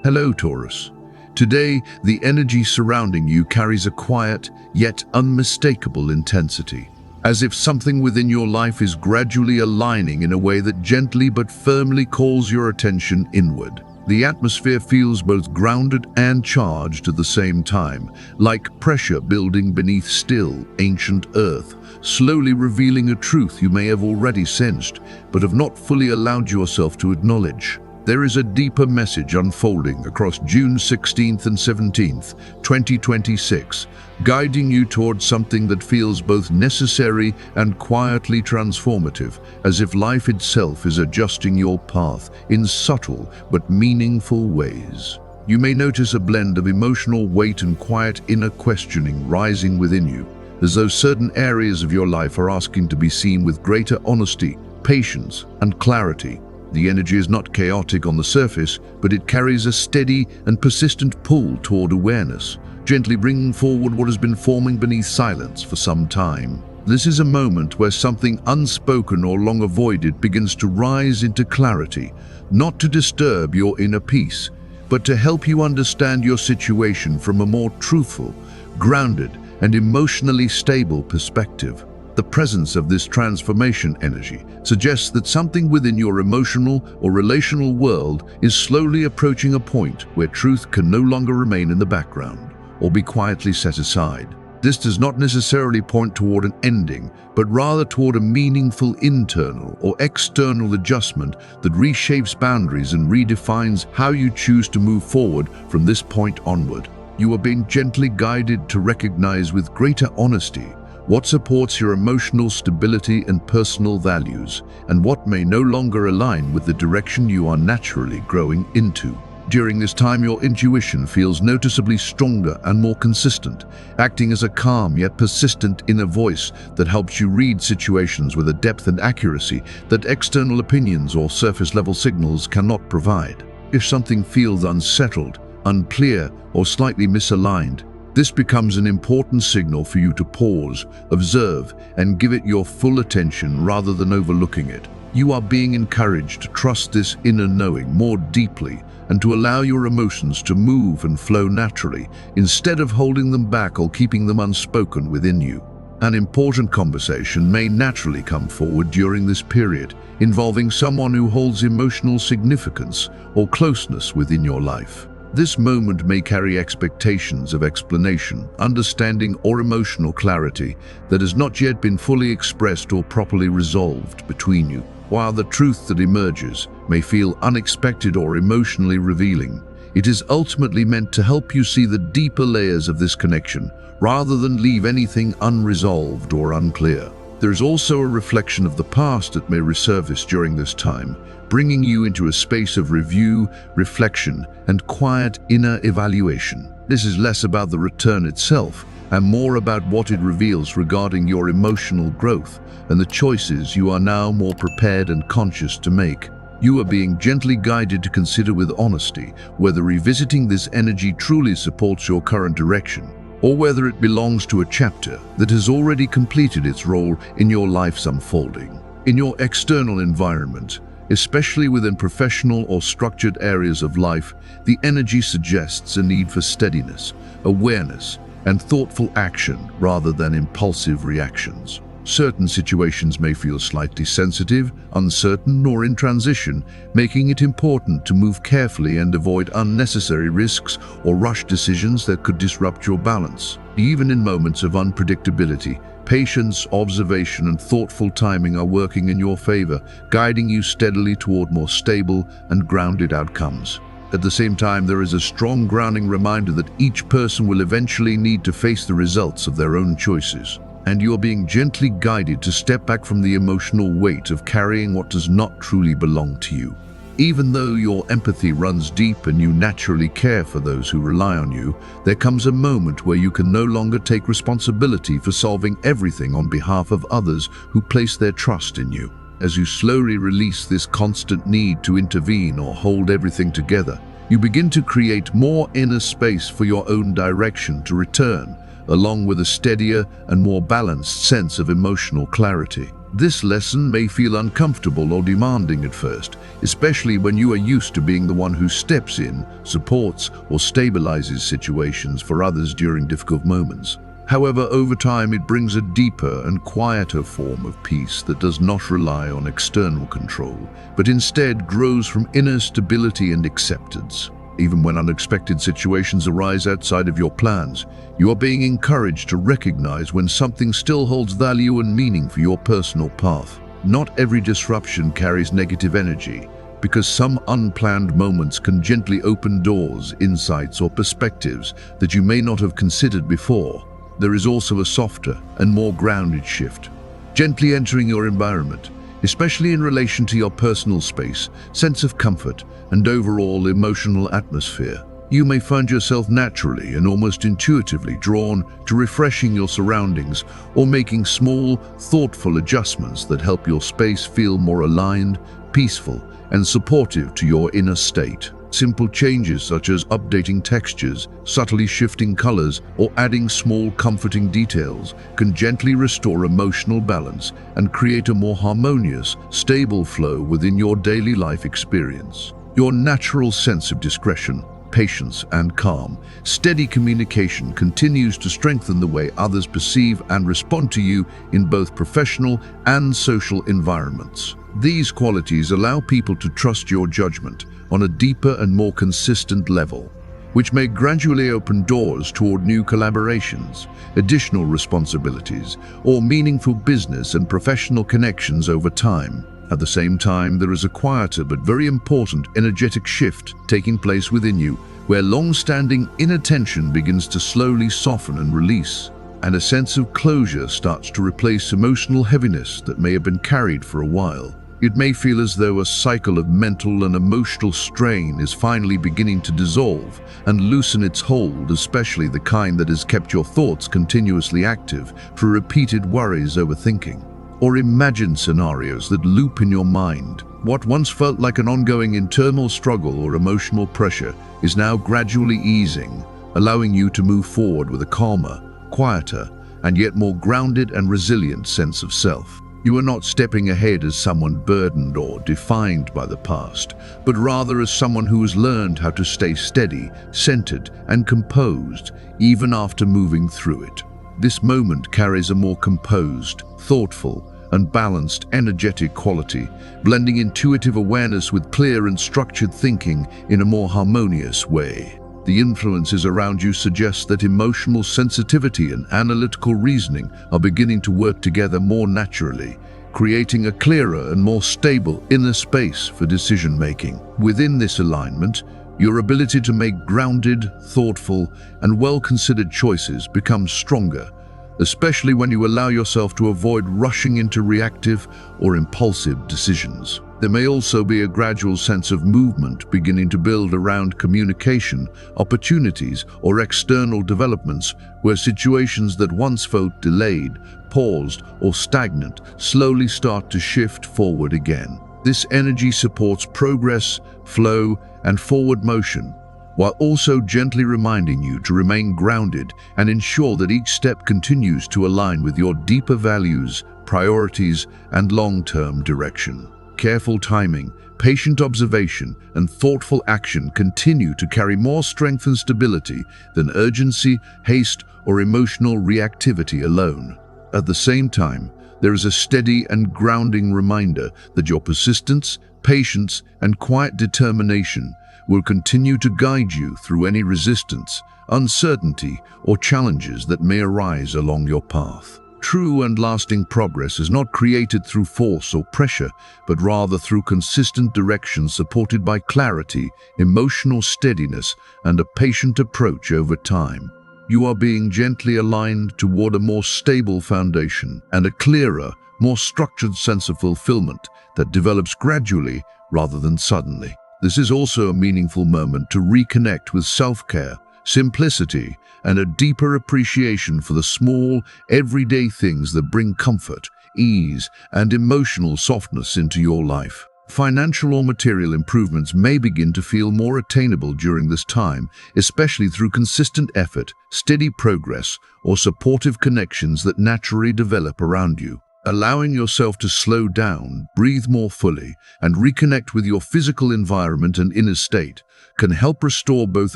Hello, Taurus. Today, the energy surrounding you carries a quiet, yet unmistakable intensity, as if something within your life is gradually aligning in a way that gently but firmly calls your attention inward. The atmosphere feels both grounded and charged at the same time, like pressure building beneath still, ancient earth, slowly revealing a truth you may have already sensed, but have not fully allowed yourself to acknowledge. There is a deeper message unfolding across June 16th and 17th, 2026, guiding you towards something that feels both necessary and quietly transformative, as if life itself is adjusting your path in subtle but meaningful ways. You may notice a blend of emotional weight and quiet inner questioning rising within you, as though certain areas of your life are asking to be seen with greater honesty, patience, and clarity. The energy is not chaotic on the surface, but it carries a steady and persistent pull toward awareness, gently bringing forward what has been forming beneath silence for some time. This is a moment where something unspoken or long avoided begins to rise into clarity, not to disturb your inner peace, but to help you understand your situation from a more truthful, grounded, and emotionally stable perspective. The presence of this transformation energy suggests that something within your emotional or relational world is slowly approaching a point where truth can no longer remain in the background or be quietly set aside. This does not necessarily point toward an ending, but rather toward a meaningful internal or external adjustment that reshapes boundaries and redefines how you choose to move forward from this point onward. You are being gently guided to recognize with greater honesty what supports your emotional stability and personal values, and what may no longer align with the direction you are naturally growing into. During this time, your intuition feels noticeably stronger and more consistent, acting as a calm yet persistent inner voice that helps you read situations with a depth and accuracy that external opinions or surface-level signals cannot provide. If something feels unsettled, unclear, or slightly misaligned, this becomes an important signal for you to pause, observe, and give it your full attention rather than overlooking it. You are being encouraged to trust this inner knowing more deeply and to allow your emotions to move and flow naturally, instead of holding them back or keeping them unspoken within you. An important conversation may naturally come forward during this period, involving someone who holds emotional significance or closeness within your life. This moment may carry expectations of explanation, understanding, or emotional clarity that has not yet been fully expressed or properly resolved between you. While the truth that emerges may feel unexpected or emotionally revealing, it is ultimately meant to help you see the deeper layers of this connection, rather than leave anything unresolved or unclear. There is also a reflection of the past that may resurface during this time, bringing you into a space of review, reflection, and quiet inner evaluation. This is less about the return itself and more about what it reveals regarding your emotional growth and the choices you are now more prepared and conscious to make. You are being gently guided to consider with honesty whether revisiting this energy truly supports your current direction, or whether it belongs to a chapter that has already completed its role in your life's unfolding. In your external environment, especially within professional or structured areas of life, the energy suggests a need for steadiness, awareness, and thoughtful action rather than impulsive reactions. Certain situations may feel slightly sensitive, uncertain, or in transition, making it important to move carefully and avoid unnecessary risks or rush decisions that could disrupt your balance. Even in moments of unpredictability, patience, observation, and thoughtful timing are working in your favor, guiding you steadily toward more stable and grounded outcomes. At the same time, there is a strong grounding reminder that each person will eventually need to face the results of their own choices, and you are being gently guided to step back from the emotional weight of carrying what does not truly belong to you. Even though your empathy runs deep and you naturally care for those who rely on you, there comes a moment where you can no longer take responsibility for solving everything on behalf of others who place their trust in you. As you slowly release this constant need to intervene or hold everything together, you begin to create more inner space for your own direction to return, along with a steadier and more balanced sense of emotional clarity. This lesson may feel uncomfortable or demanding at first, especially when you are used to being the one who steps in, supports, or stabilizes situations for others during difficult moments. However, over time it brings a deeper and quieter form of peace that does not rely on external control, but instead grows from inner stability and acceptance. Even when unexpected situations arise outside of your plans, you are being encouraged to recognize when something still holds value and meaning for your personal path. Not every disruption carries negative energy, because some unplanned moments can gently open doors, insights, or perspectives that you may not have considered before. There is also a softer and more grounded shift, gently entering your environment, especially in relation to your personal space, sense of comfort, and overall emotional atmosphere. You may find yourself naturally and almost intuitively drawn to refreshing your surroundings or making small, thoughtful adjustments that help your space feel more aligned, peaceful, and supportive to your inner state. Simple changes such as updating textures, subtly shifting colors, or adding small comforting details can gently restore emotional balance and create a more harmonious, stable flow within your daily life experience. Your natural sense of discretion, patience, and calm, steady communication continues to strengthen the way others perceive and respond to you in both professional and social environments. These qualities allow people to trust your judgment on a deeper and more consistent level, which may gradually open doors toward new collaborations, additional responsibilities, or meaningful business and professional connections over time. At the same time, there is a quieter but very important energetic shift taking place within you, where long-standing inner tension begins to slowly soften and release, and a sense of closure starts to replace emotional heaviness that may have been carried for a while. It may feel as though a cycle of mental and emotional strain is finally beginning to dissolve and loosen its hold, especially the kind that has kept your thoughts continuously active through repeated worries, overthinking, or imagined scenarios that loop in your mind. What once felt like an ongoing internal struggle or emotional pressure is now gradually easing, allowing you to move forward with a calmer, quieter, and yet more grounded and resilient sense of self. You are not stepping ahead as someone burdened or defined by the past, but rather as someone who has learned how to stay steady, centered, and composed even after moving through it. This moment carries a more composed, thoughtful, and balanced energetic quality, blending intuitive awareness with clear and structured thinking in a more harmonious way. The influences around you suggest that emotional sensitivity and analytical reasoning are beginning to work together more naturally, creating a clearer and more stable inner space for decision-making. Within this alignment, your ability to make grounded, thoughtful, and well-considered choices becomes stronger, especially when you allow yourself to avoid rushing into reactive or impulsive decisions. There may also be a gradual sense of movement beginning to build around communication, opportunities, or external developments where situations that once felt delayed, paused, or stagnant slowly start to shift forward again. This energy supports progress, flow, and forward motion, while also gently reminding you to remain grounded and ensure that each step continues to align with your deeper values, priorities, and long-term direction. Careful timing, patient observation, and thoughtful action continue to carry more strength and stability than urgency, haste, or emotional reactivity alone. At the same time, there is a steady and grounding reminder that your persistence, patience, and quiet determination will continue to guide you through any resistance, uncertainty, or challenges that may arise along your path. True and lasting progress is not created through force or pressure, but rather through consistent direction supported by clarity, emotional steadiness, and a patient approach over time. You are being gently aligned toward a more stable foundation and a clearer, more structured sense of fulfillment that develops gradually rather than suddenly. This is also a meaningful moment to reconnect with self-care, simplicity, and a deeper appreciation for the small, everyday things that bring comfort, ease, and emotional softness into your life. Financial or material improvements may begin to feel more attainable during this time, especially through consistent effort, steady progress, or supportive connections that naturally develop around you. Allowing yourself to slow down, breathe more fully, and reconnect with your physical environment and inner state can help restore both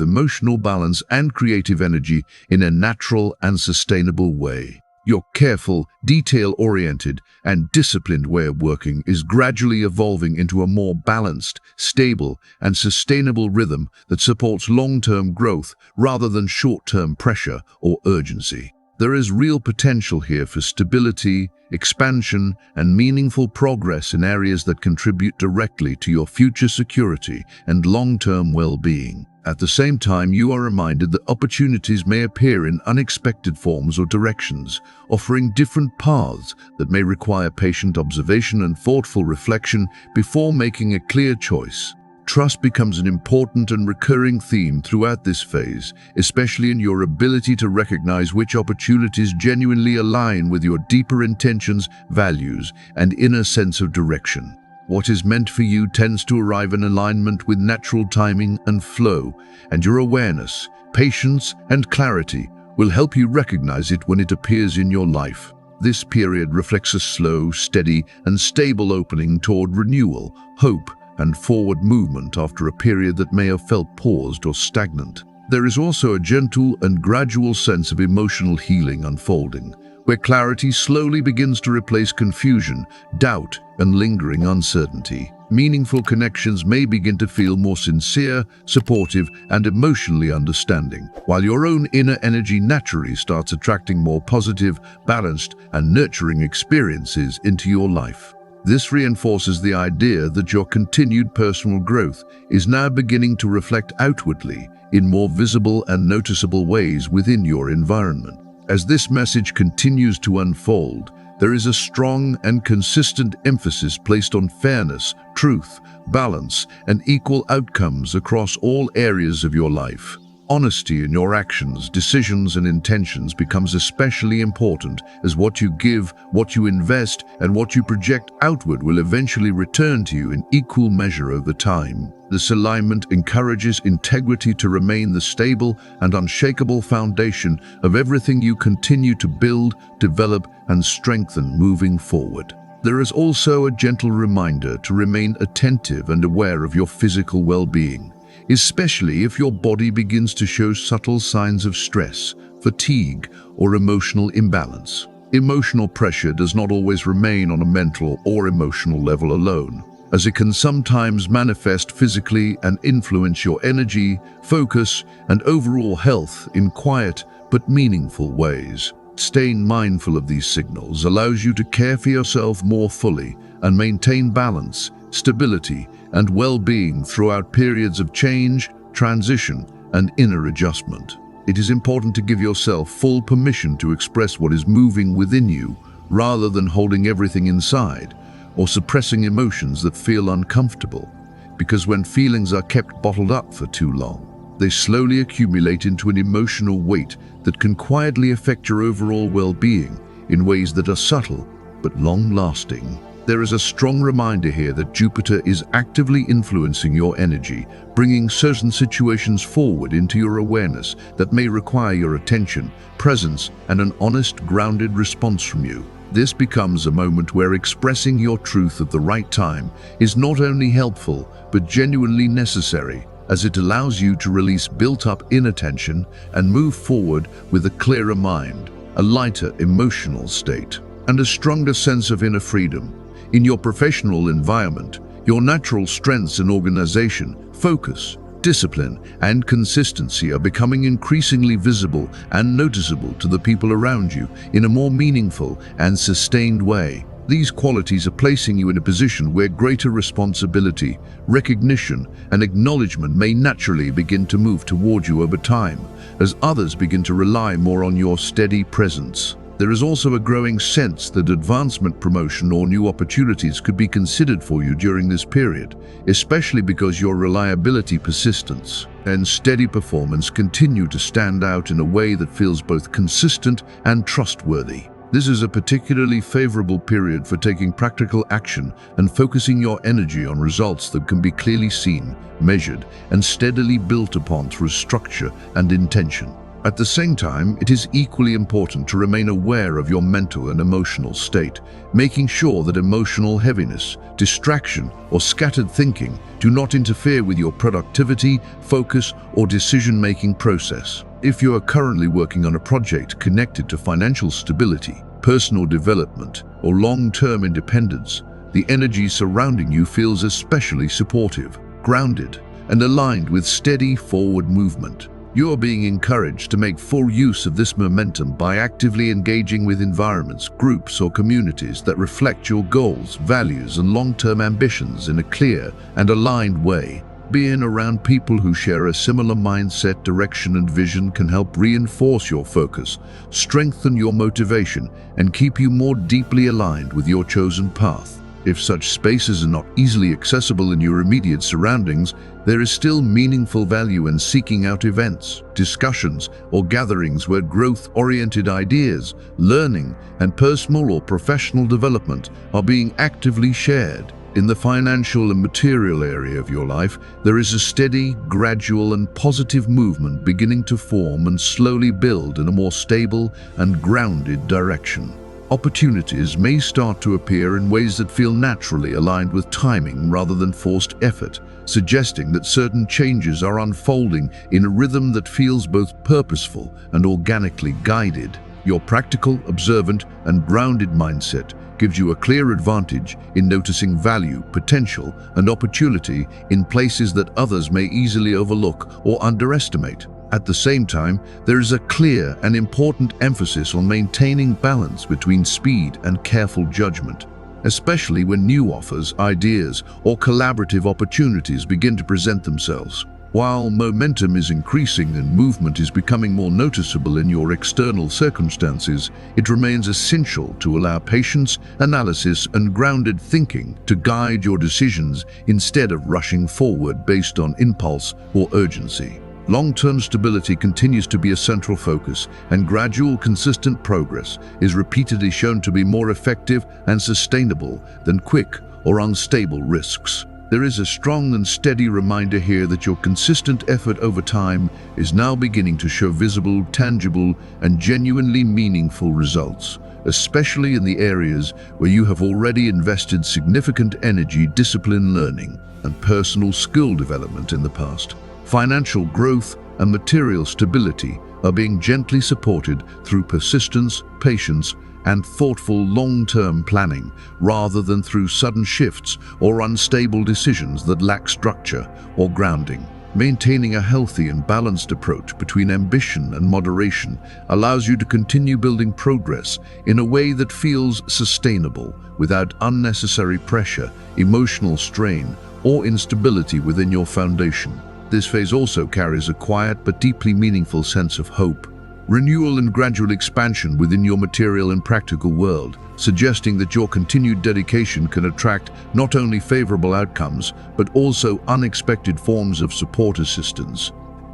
emotional balance and creative energy in a natural and sustainable way. Your careful, detail-oriented, and disciplined way of working is gradually evolving into a more balanced, stable, and sustainable rhythm that supports long-term growth rather than short-term pressure or urgency. There is real potential here for stability, expansion, and meaningful progress in areas that contribute directly to your future security and long-term well-being. At the same time, you are reminded that opportunities may appear in unexpected forms or directions, offering different paths that may require patient observation and thoughtful reflection before making a clear choice. Trust becomes an important and recurring theme throughout this phase, especially in your ability to recognize which opportunities genuinely align with your deeper intentions, values, and inner sense of direction. What is meant for you tends to arrive in alignment with natural timing and flow, and your awareness, patience, and clarity will help you recognize it when it appears in your life. This period reflects a slow, steady, and stable opening toward renewal, hope, and forward movement after a period that may have felt paused or stagnant. There is also a gentle and gradual sense of emotional healing unfolding, where clarity slowly begins to replace confusion, doubt, and lingering uncertainty. Meaningful connections may begin to feel more sincere, supportive, and emotionally understanding, while your own inner energy naturally starts attracting more positive, balanced, and nurturing experiences into your life. This reinforces the idea that your continued personal growth is now beginning to reflect outwardly in more visible and noticeable ways within your environment. As this message continues to unfold, there is a strong and consistent emphasis placed on fairness, truth, balance, and equal outcomes across all areas of your life. Honesty in your actions, decisions, and intentions becomes especially important, as what you give, what you invest, and what you project outward will eventually return to you in equal measure over time. This alignment encourages integrity to remain the stable and unshakable foundation of everything you continue to build, develop, and strengthen moving forward. There is also a gentle reminder to remain attentive and aware of your physical well-being, especially if your body begins to show subtle signs of stress, fatigue, or emotional imbalance. Emotional pressure does not always remain on a mental or emotional level alone, as it can sometimes manifest physically and influence your energy, focus, and overall health in quiet but meaningful ways. Staying mindful of these signals allows you to care for yourself more fully and maintain balance, stability, and well-being throughout periods of change, transition, and inner adjustment. It is important to give yourself full permission to express what is moving within you, rather than holding everything inside or suppressing emotions that feel uncomfortable, because when feelings are kept bottled up for too long, they slowly accumulate into an emotional weight that can quietly affect your overall well-being in ways that are subtle but long-lasting. There is a strong reminder here that Jupiter is actively influencing your energy, bringing certain situations forward into your awareness that may require your attention, presence, and an honest, grounded response from you. This becomes a moment where expressing your truth at the right time is not only helpful, but genuinely necessary, as it allows you to release built-up inner tension and move forward with a clearer mind, a lighter emotional state, and a stronger sense of inner freedom. In your professional environment, your natural strengths in organization, focus, discipline, and consistency are becoming increasingly visible and noticeable to the people around you in a more meaningful and sustained way. These qualities are placing you in a position where greater responsibility, recognition, and acknowledgement may naturally begin to move toward you over time, as others begin to rely more on your steady presence. There is also a growing sense that advancement, promotion, or new opportunities could be considered for you during this period, especially because your reliability, persistence, and steady performance continue to stand out in a way that feels both consistent and trustworthy. This is a particularly favorable period for taking practical action and focusing your energy on results that can be clearly seen, measured, and steadily built upon through structure and intention. At the same time, it is equally important to remain aware of your mental and emotional state, making sure that emotional heaviness, distraction, or scattered thinking do not interfere with your productivity, focus, or decision-making process. If you are currently working on a project connected to financial stability, personal development, or long-term independence, the energy surrounding you feels especially supportive, grounded, and aligned with steady forward movement. You are being encouraged to make full use of this momentum by actively engaging with environments, groups, or communities that reflect your goals, values, and long-term ambitions in a clear and aligned way. Being around people who share a similar mindset, direction, and vision can help reinforce your focus, strengthen your motivation, and keep you more deeply aligned with your chosen path. If such spaces are not easily accessible in your immediate surroundings, there is still meaningful value in seeking out events, discussions, or gatherings where growth-oriented ideas, learning, and personal or professional development are being actively shared. In the financial and material area of your life, there is a steady, gradual, and positive movement beginning to form and slowly build in a more stable and grounded direction. Opportunities may start to appear in ways that feel naturally aligned with timing rather than forced effort, suggesting that certain changes are unfolding in a rhythm that feels both purposeful and organically guided. Your practical, observant, and grounded mindset gives you a clear advantage in noticing value, potential, and opportunity in places that others may easily overlook or underestimate. At the same time, there is a clear and important emphasis on maintaining balance between speed and careful judgment, especially when new offers, ideas, or collaborative opportunities begin to present themselves. While momentum is increasing and movement is becoming more noticeable in your external circumstances, it remains essential to allow patience, analysis, and grounded thinking to guide your decisions instead of rushing forward based on impulse or urgency. Long-term stability continues to be a central focus, and gradual, consistent progress is repeatedly shown to be more effective and sustainable than quick or unstable risks. There is a strong and steady reminder here that your consistent effort over time is now beginning to show visible, tangible, and genuinely meaningful results, especially in the areas where you have already invested significant energy, discipline, learning, and personal skill development in the past. Financial growth and material stability are being gently supported through persistence, patience, and thoughtful long-term planning, rather than through sudden shifts or unstable decisions that lack structure or grounding. Maintaining a healthy and balanced approach between ambition and moderation allows you to continue building progress in a way that feels sustainable, without unnecessary pressure, emotional strain, or instability within your foundation. This phase also carries a quiet but deeply meaningful sense of hope, renewal, and gradual expansion within your material and practical world, suggesting that your continued dedication can attract not only favorable outcomes, but also unexpected forms of support, assistance,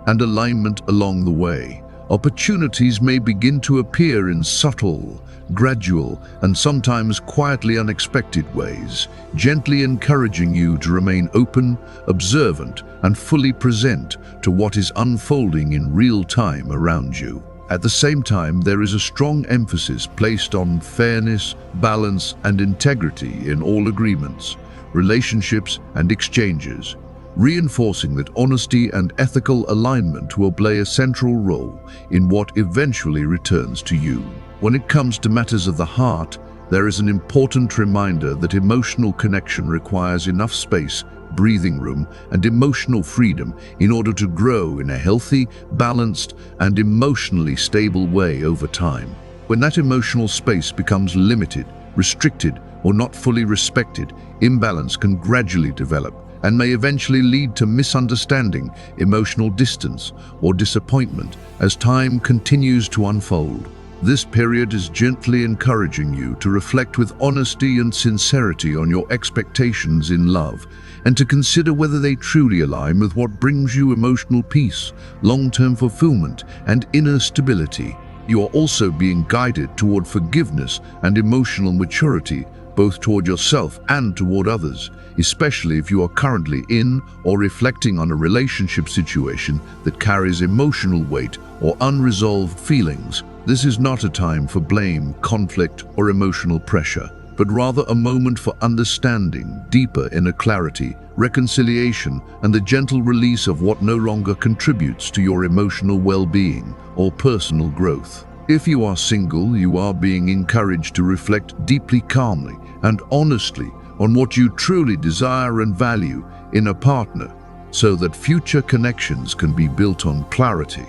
and alignment along the way. Opportunities may begin to appear in subtle, gradual, and sometimes quietly unexpected ways, gently encouraging you to remain open, observant, and fully present to what is unfolding in real time around you. At the same time, there is a strong emphasis placed on fairness, balance, and integrity in all agreements, relationships, and exchanges, reinforcing that honesty and ethical alignment will play a central role in what eventually returns to you. When it comes to matters of the heart, there is an important reminder that emotional connection requires enough space, breathing room, and emotional freedom in order to grow in a healthy, balanced, and emotionally stable way over time. When that emotional space becomes limited, restricted, or not fully respected, imbalance can gradually develop and may eventually lead to misunderstanding, emotional distance, or disappointment as time continues to unfold. This period is gently encouraging you to reflect with honesty and sincerity on your expectations in love, and to consider whether they truly align with what brings you emotional peace, long-term fulfillment, and inner stability. You are also being guided toward forgiveness and emotional maturity, both toward yourself and toward others, especially if you are currently in or reflecting on a relationship situation that carries emotional weight or unresolved feelings. This is not a time for blame, conflict, or emotional pressure, but rather a moment for understanding, deeper inner clarity, reconciliation, and the gentle release of what no longer contributes to your emotional well-being or personal growth. If you are single, you are being encouraged to reflect deeply, calmly, and honestly on what you truly desire and value in a partner, so that future connections can be built on clarity,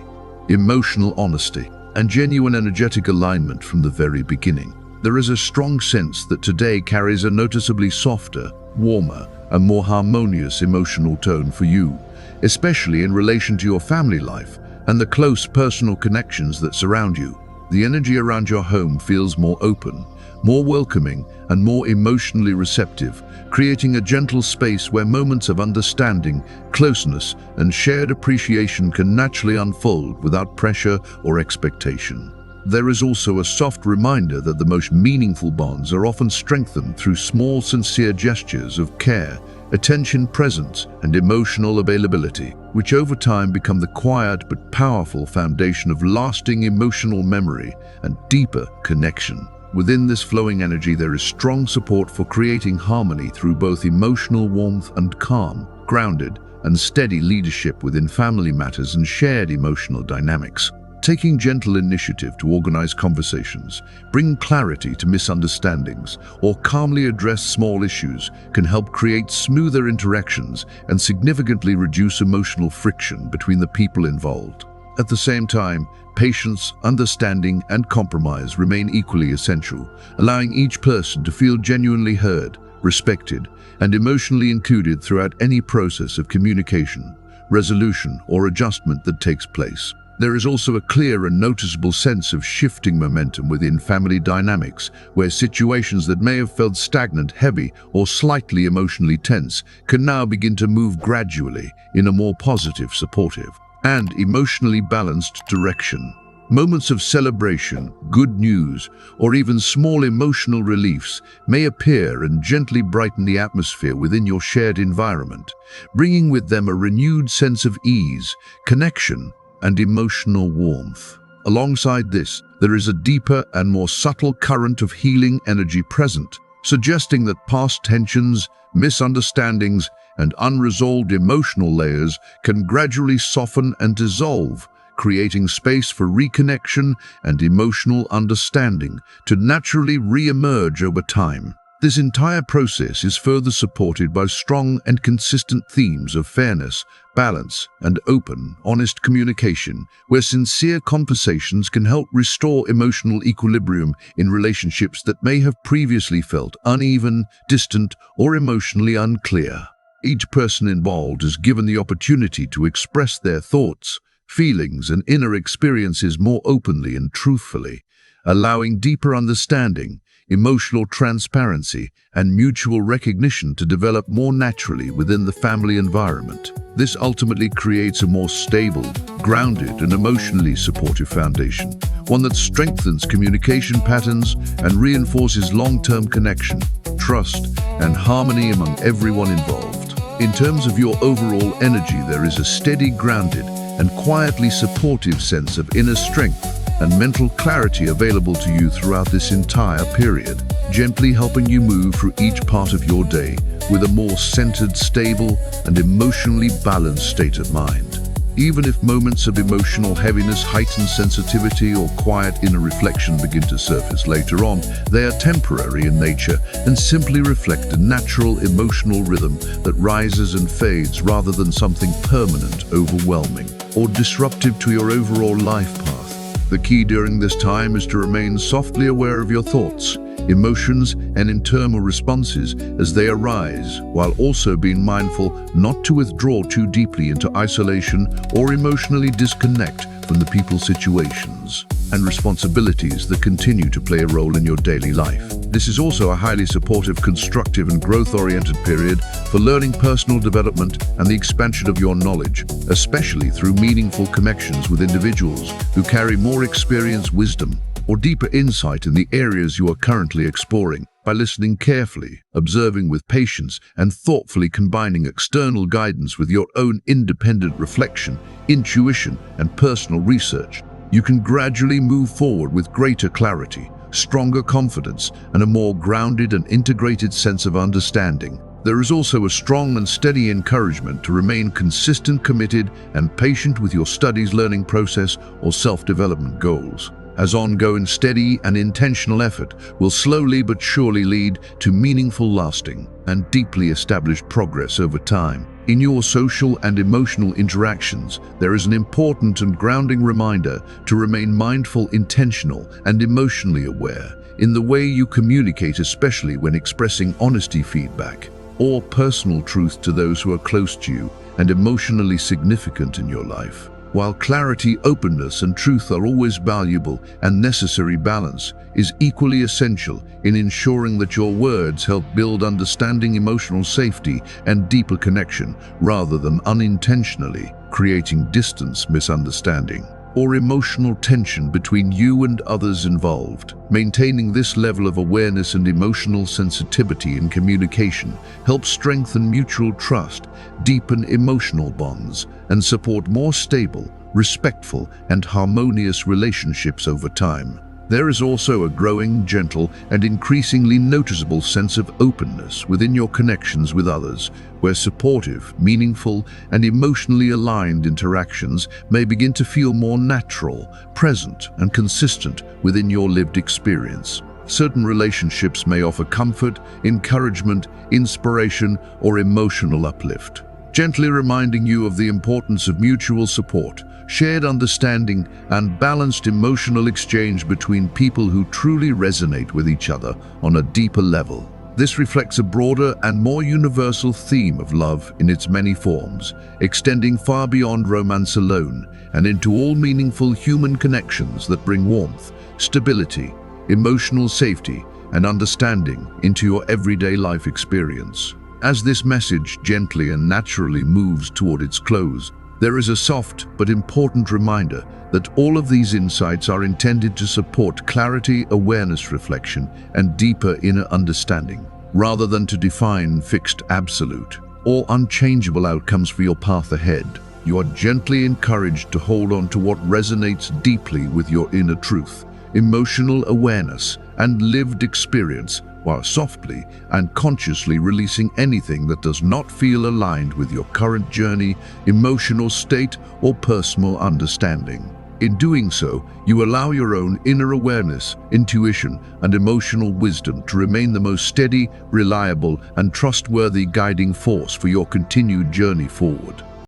emotional honesty, and genuine energetic alignment from the very beginning. There is a strong sense that today carries a noticeably softer, warmer, and more harmonious emotional tone for you, especially in relation to your family life and the close personal connections that surround you. The energy around your home feels more open, more welcoming, and more emotionally receptive, creating a gentle space where moments of understanding, closeness, and shared appreciation can naturally unfold without pressure or expectation. There is also a soft reminder that the most meaningful bonds are often strengthened through small, sincere gestures of care, attention, presence, and emotional availability, which over time become the quiet but powerful foundation of lasting emotional memory and deeper connection. Within this flowing energy, there is strong support for creating harmony through both emotional warmth and calm, grounded, and steady leadership within family matters and shared emotional dynamics. Taking gentle initiative to organize conversations, bring clarity to misunderstandings, or calmly address small issues can help create smoother interactions and significantly reduce emotional friction between the people involved. At the same time, patience, understanding, and compromise remain equally essential, allowing each person to feel genuinely heard, respected, and emotionally included throughout any process of communication, resolution, or adjustment that takes place. There is also a clear and noticeable sense of shifting momentum within family dynamics, where situations that may have felt stagnant, heavy, or slightly emotionally tense can now begin to move gradually in a more positive, supportive, and emotionally balanced direction. Moments of celebration, good news, or even small emotional reliefs may appear and gently brighten the atmosphere within your shared environment, bringing with them a renewed sense of ease, connection, and emotional warmth. Alongside this, there is a deeper and more subtle current of healing energy present, suggesting that past tensions, misunderstandings, and unresolved emotional layers can gradually soften and dissolve, creating space for reconnection and emotional understanding to naturally re-emerge over time. This entire process is further supported by strong and consistent themes of fairness, balance, and open, honest communication, where sincere conversations can help restore emotional equilibrium in relationships that may have previously felt uneven, distant, or emotionally unclear. Each person involved is given the opportunity to express their thoughts, feelings, and inner experiences more openly and truthfully, allowing deeper understanding, emotional transparency, and mutual recognition to develop more naturally within the family environment. This ultimately creates a more stable, grounded, and emotionally supportive foundation, one that strengthens communication patterns and reinforces long-term connection, trust, and harmony among everyone involved. In terms of your overall energy, there is a steady, grounded, and quietly supportive sense of inner strength and mental clarity available to you throughout this entire period, gently helping you move through each part of your day with a more centered, stable, and emotionally balanced state of mind. Even if moments of emotional heaviness, heightened sensitivity, or quiet inner reflection begin to surface later on, they are temporary in nature and simply reflect a natural emotional rhythm that rises and fades rather than something permanent, overwhelming, or disruptive to your overall life path. The key during this time is to remain softly aware of your thoughts, emotions, and internal responses as they arise, while also being mindful not to withdraw too deeply into isolation or emotionally disconnect from the people, situations, and responsibilities that continue to play a role in your daily life. This is also a highly supportive, constructive, and growth-oriented period for learning, personal development, and the expansion of your knowledge, especially through meaningful connections with individuals who carry more experience, wisdom, or deeper insight in the areas you are currently exploring. By listening carefully, observing with patience, and thoughtfully combining external guidance with your own independent reflection, intuition, and personal research, you can gradually move forward with greater clarity, stronger confidence, and a more grounded and integrated sense of understanding. There is also a strong and steady encouragement to remain consistent, committed, and patient with your studies, learning process, or self-development goals, as ongoing, steady, and intentional effort will slowly but surely lead to meaningful, lasting, and deeply established progress over time. In your social and emotional interactions, there is an important and grounding reminder to remain mindful, intentional, and emotionally aware in the way you communicate, especially when expressing honesty, feedback, or personal truth to those who are close to you and emotionally significant in your life. While clarity, openness, and truth are always valuable and necessary, balance is equally essential in ensuring that your words help build understanding, emotional safety, and deeper connection, rather than unintentionally creating distance, misunderstanding, or emotional tension between you and others involved. Maintaining this level of awareness and emotional sensitivity in communication helps strengthen mutual trust, deepen emotional bonds, and support more stable, respectful, and harmonious relationships over time. There is also a growing, gentle, and increasingly noticeable sense of openness within your connections with others, where supportive, meaningful, and emotionally aligned interactions may begin to feel more natural, present, and consistent within your lived experience. Certain relationships may offer comfort, encouragement, inspiration, or emotional uplift, gently reminding you of the importance of mutual support, shared understanding, and balanced emotional exchange between people who truly resonate with each other on a deeper level. This reflects a broader and more universal theme of love in its many forms, extending far beyond romance alone and into all meaningful human connections that bring warmth, stability, emotional safety, and understanding into your everyday life experience. As this message gently and naturally moves toward its close, there is a soft but important reminder that all of these insights are intended to support clarity, awareness, reflection, and deeper inner understanding, rather than to define fixed, absolute, or unchangeable outcomes for your path ahead. You are gently encouraged to hold on to what resonates deeply with your inner truth, emotional awareness, and lived experience, while softly and consciously releasing anything that does not feel aligned with your current journey, emotional state, or personal understanding. In doing so, you allow your own inner awareness, intuition, and emotional wisdom to remain the most steady, reliable, and trustworthy guiding force for your continued journey forward.